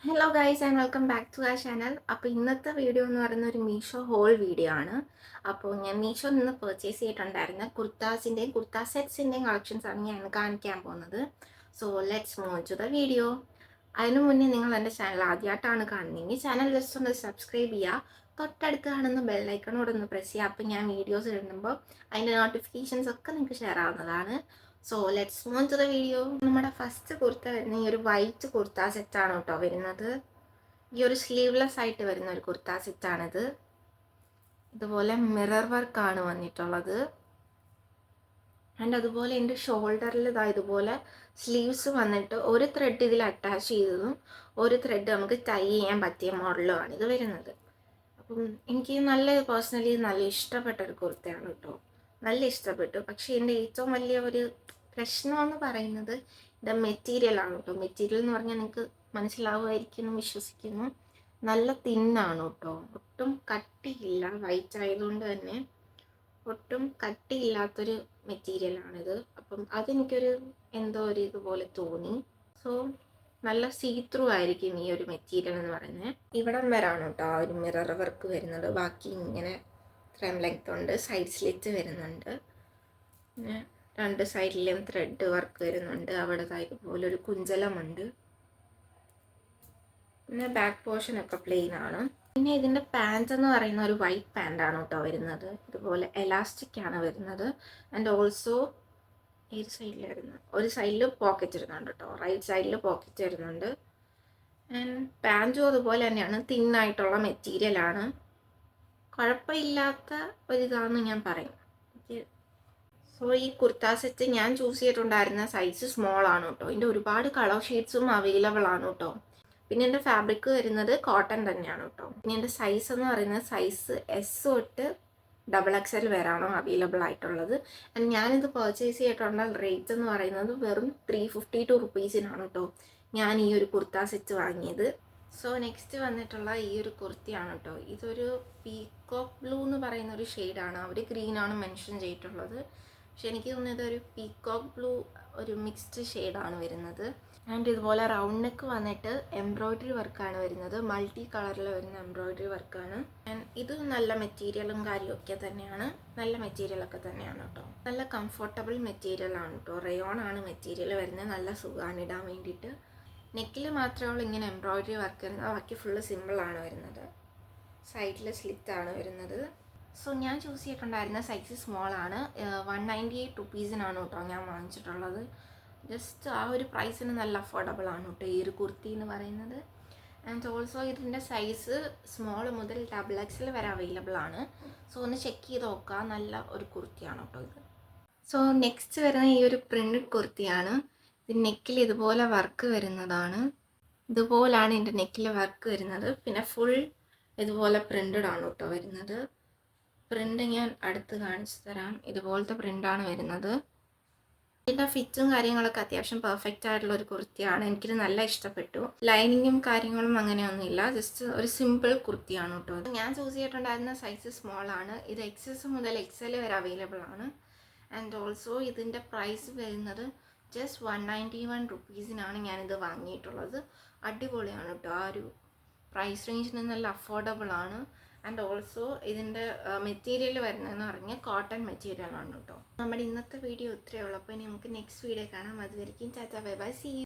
Hello guys and welcome back to ആ channel. അപ്പോൾ ഇന്നത്തെ വീഡിയോ എന്ന് പറയുന്ന ഒരു മീഷോ ഹോൾ വീഡിയോ ആണ്. അപ്പോൾ ഞാൻ മീഷോ നിന്ന് പർച്ചേസ് ചെയ്തിട്ടുണ്ടായിരുന്ന കുർത്താസിൻ്റെയും കുർത്ത സെറ്റ്സിൻ്റെയും കളക്ഷൻസ് ആണ് ഞാൻ കാണിക്കാൻ പോകുന്നത്. So let's move to the video. അതിനു മുന്നേ നിങ്ങൾ എൻ്റെ ചാനൽ ആദ്യമായിട്ടാണ് കാണുന്നതെങ്കിൽ ചാനൽ ജസ്റ്റ് ഒന്ന് സബ്സ്ക്രൈബ് ചെയ്യുക. തൊട്ടടുത്ത് കാണുന്ന ബെല്ലൈക്കണോട് ഒന്ന് പ്രസ് ചെയ്യുക. അപ്പോൾ ഞാൻ വീഡിയോസ് ഇടുമ്പോൾ അതിൻ്റെ നോട്ടിഫിക്കേഷൻസ് ഒക്കെ നിങ്ങൾക്ക് ഷെയർ ആവുന്നതാണ്. So let's move to the video. നമ്മുടെ ഫസ്റ്റ് കുർത്ത വരുന്ന ഈ ഒരു വൈറ്റ് കുർത്ത സെറ്റാണ് കേട്ടോ വരുന്നത്. ഈ ഒരു സ്ലീവ്ലെസ് ആയിട്ട് വരുന്ന ഒരു കുർത്ത സെറ്റാണിത്. ഇതുപോലെ മിറർ വർക്കാണ് വന്നിട്ടുള്ളത്. ആൻഡ് അതുപോലെ എൻ്റെ ഷോൾഡറിൽ ഇതുപോലെ സ്ലീവ്സ് വന്നിട്ട് ഒരു ത്രെഡ് ഇതിൽ അറ്റാച്ച് ചെയ്തതും ഒരു ത്രെഡ് നമുക്ക് ടൈ ചെയ്യാൻ പറ്റിയ മോഡലുമാണ് ഇത് വരുന്നത്. അപ്പം എനിക്ക് പേഴ്സണലി നല്ല ഇഷ്ടപ്പെട്ട ഒരു കുർത്തയാണ് കേട്ടോ. നല്ല ഇഷ്ടപ്പെട്ടു. പക്ഷേ എൻ്റെ ഏറ്റവും വലിയ ഒരു പ്രശ്നമെന്ന് പറയുന്നത് ഇത് മെറ്റീരിയലാണ് കേട്ടോ. മെറ്റീരിയൽ എന്ന് പറഞ്ഞാൽ നിങ്ങൾക്ക് മനസ്സിലാവുമായിരിക്കും വിശ്വസിക്കുന്നു. നല്ല തിന്നാണ് കേട്ടോ. ഒട്ടും കട്ടിയില്ല. വൈറ്റ് ആയതുകൊണ്ട് തന്നെ ഒട്ടും കട്ടിയില്ലാത്തൊരു മെറ്റീരിയലാണിത്. അപ്പം അതെനിക്കൊരു എന്തോ ഒരു ഇതുപോലെ തോന്നി. സോ നല്ല സീത്രൂ ആയിരിക്കും ഈ ഒരു മെറ്റീരിയൽ എന്ന് പറയുന്നത്. ഇവിടം വരാണ് കേട്ടോ ആ ഒരു മിറർ വർക്ക് വരുന്നത്. ബാക്കി ഇങ്ങനെ ഇത്രയും ലെങ്ത് ഉണ്ട്. സൈഡ് സ്ലിറ്റ് വരുന്നുണ്ട്. പിന്നെ രണ്ട് സൈഡിലും ത്രെഡ് വർക്ക് വരുന്നുണ്ട്. അവിടെ ഇതുപോലെ ഒരു കുഞ്ചലമുണ്ട്. പിന്നെ ബാക്ക് പോർഷൻ ഒക്കെ പ്ലെയിൻ ആണ്. പിന്നെ ഇതിൻ്റെ പാൻറ് എന്ന് പറയുന്ന ഒരു വൈറ്റ് പാൻ്റാണ് കേട്ടോ വരുന്നത്. ഇതുപോലെ എലാസ്റ്റിക് ആണ് വരുന്നത്. ആൻഡ് ഓൾസോ ഏത് സൈഡിൽ വരുന്നത്, ഒരു സൈഡിൽ പോക്കറ്റ് വരുന്നുണ്ട് കേട്ടോ. റൈറ്റ് സൈഡിൽ പോക്കറ്റ് വരുന്നുണ്ട്. ആൻഡ് പാൻറ്റും അതുപോലെ തന്നെയാണ്. തിന്നായിട്ടുള്ള മെറ്റീരിയലാണ്. കുഴപ്പമില്ലാത്ത ഒരിതാണെന്ന് ഞാൻ പറയും. സോ ഈ കുർത്ത സെറ്റ് ഞാൻ ചൂസ് ചെയ്തിട്ടുണ്ടായിരുന്ന സൈസ് സ്മോൾ ആണ് കേട്ടോ. ഇതിൻ്റെ ഒരുപാട് കളർ ഷെയ്ഡ്സും അവൈലബിൾ ആണ് കേട്ടോ. പിന്നെ എൻ്റെ ഫാബ്രിക് വരുന്നത് കോട്ടൺ തന്നെയാണ് കേട്ടോ. പിന്നെ എൻ്റെ സൈസ് എന്ന് പറയുന്നത് സൈസ് എസ് തൊട്ട് XXL വരെയാണോ അവൈലബിൾ ആയിട്ടുള്ളത്. ആൻഡ് ഞാനിത് പർച്ചേസ് ചെയ്തിട്ടുള്ള റേറ്റ് എന്ന് പറയുന്നത് വെറും 352 റുപ്പീസിനാണ് കേട്ടോ ഞാൻ ഈ ഒരു കുർത്ത സെറ്റ് വാങ്ങിയത്. സോ നെക്സ്റ്റ് വന്നിട്ടുള്ള ഈ ഒരു കുർത്തിയാണ് കേട്ടോ. ഇതൊരു പീകോക്ക് ബ്ലൂ എന്ന് പറയുന്ന ഒരു ഷെയ്ഡാണ്. അവർ ഗ്രീനാണ് മെൻഷൻ ചെയ്തിട്ടുള്ളത്. പക്ഷെ എനിക്ക് തോന്നുന്നത് ഒരു പീകോക്ക് ബ്ലൂ ഒരു മിക്സ്ഡ് ഷെയ്ഡാണ് വരുന്നത്. ആൻഡ് ഇതുപോലെ റൗണ്ട് നെക്ക് വന്നിട്ട് എംബ്രോയ്ഡറി വർക്കാണ് വരുന്നത്. മൾട്ടി കളറിൽ വരുന്ന എംബ്രോയ്ഡറി വർക്കാണ്. ആൻഡ് ഇത് നല്ല മെറ്റീരിയലും കാര്യമൊക്കെ തന്നെയാണ്. നല്ല മെറ്റീരിയലൊക്കെ തന്നെയാണ് കേട്ടോ. നല്ല കംഫർട്ടബിൾ മെറ്റീരിയലാണ് കേട്ടോ. റയോൺ ആണ് മെറ്റീരിയൽ വരുന്നത്. നല്ല സുഖമാണ് ഇടാൻ വേണ്ടിയിട്ട്. നെക്കിൽ മാത്രമേ ഉള്ളൂ ഇങ്ങനെ എംബ്രോയ്ഡറി വർക്ക് വരുന്നത്. ബാക്കി ഫുള്ള് സിമ്പിളാണ് വരുന്നത്. സൈഡിൽ സ്ലിറ്റാണ് വരുന്നത്. സോ ഞാൻ ചൂസ് ചെയ്തിട്ടുണ്ടായിരുന്ന സൈസ് സ്മോൾ ആണ്. 198 റുപ്പീസിനാണ് കേട്ടോ ഞാൻ വാങ്ങിച്ചിട്ടുള്ളത്. ജസ്റ്റ് ആ ഒരു പ്രൈസിന് നല്ല അഫോർഡബിൾ ആണ് കേട്ടോ ഈ ഒരു കുർത്തി എന്ന് പറയുന്നത്. ആൻഡ് ഓൾസോ ഇതിൻ്റെ സൈസ് സ്മോൾ മുതൽ XXL വരെ അവൈലബിൾ ആണ്. സോ ഒന്ന് ചെക്ക് ചെയ്ത് നോക്കുക. നല്ല ഒരു കുർത്തിയാണ് കേട്ടോ ഇത്. സോ നെക്സ്റ്റ് വരുന്ന ഈ ഒരു പ്രിൻറ്റഡ് കുർത്തിയാണ്. ഇത് നെക്കിൽ ഇതുപോലെ വർക്ക് വരുന്നതാണ്. ഇതുപോലാണ് എൻ്റെ നെക്കിൽ വർക്ക് വരുന്നത്. പിന്നെ ഫുൾ ഇതുപോലെ പ്രിൻറ്റഡ് ആണ് കേട്ടോ വരുന്നത്. പ്രിൻ്റ് ഞാൻ അടുത്ത് കാണിച്ചു തരാം. ഇതുപോലത്തെ പ്രിൻ്റാണ് വരുന്നത്. ഇതിൻ്റെ ഫിറ്റും കാര്യങ്ങളൊക്കെ അത്യാവശ്യം പെർഫെക്റ്റ് ആയിട്ടുള്ള ഒരു കുർത്തിയാണ്. എനിക്കിത് നല്ല ഇഷ്ടപ്പെട്ടു. ലൈനിങ്ങും കാര്യങ്ങളും അങ്ങനെയൊന്നുമില്ല. ജസ്റ്റ് ഒരു സിമ്പിൾ കുർത്തിയാണ് കേട്ടോ. ഞാൻ ചൂസ് ചെയ്തിട്ടുണ്ടായിരുന്ന സൈസ് സ്മോൾ ആണ്. ഇത് XS മുതൽ XL വരെ അവൈലബിൾ ആണ്. ആൻഡ് ഓൾസോ ഇതിൻ്റെ പ്രൈസ് വരുന്നത് ജസ്റ്റ് 191 റുപ്പീസിനാണ് ഞാനിത് വാങ്ങിയിട്ടുള്ളത്. അടിപൊളിയാണ് കേട്ടോ. ആ ഒരു പ്രൈസ് റേഞ്ചിന് നല്ല അഫോർഡബിൾ ആണ്. ആൻഡ് ഓൾസോ ഇതിൻ്റെ മെറ്റീരിയൽ വരുന്നതെന്ന് പറഞ്ഞാൽ കോട്ടൺ മെറ്റീരിയലാണ് കേട്ടോ. നമ്മുടെ ഇന്നത്തെ വീഡിയോ ഇത്രയേ ഉള്ളൂ. അപ്പോൾ ഇനി നമുക്ക് നെക്സ്റ്റ് വീഡിയോ കാണാം. അതുവരെയും tata bye bye, see U.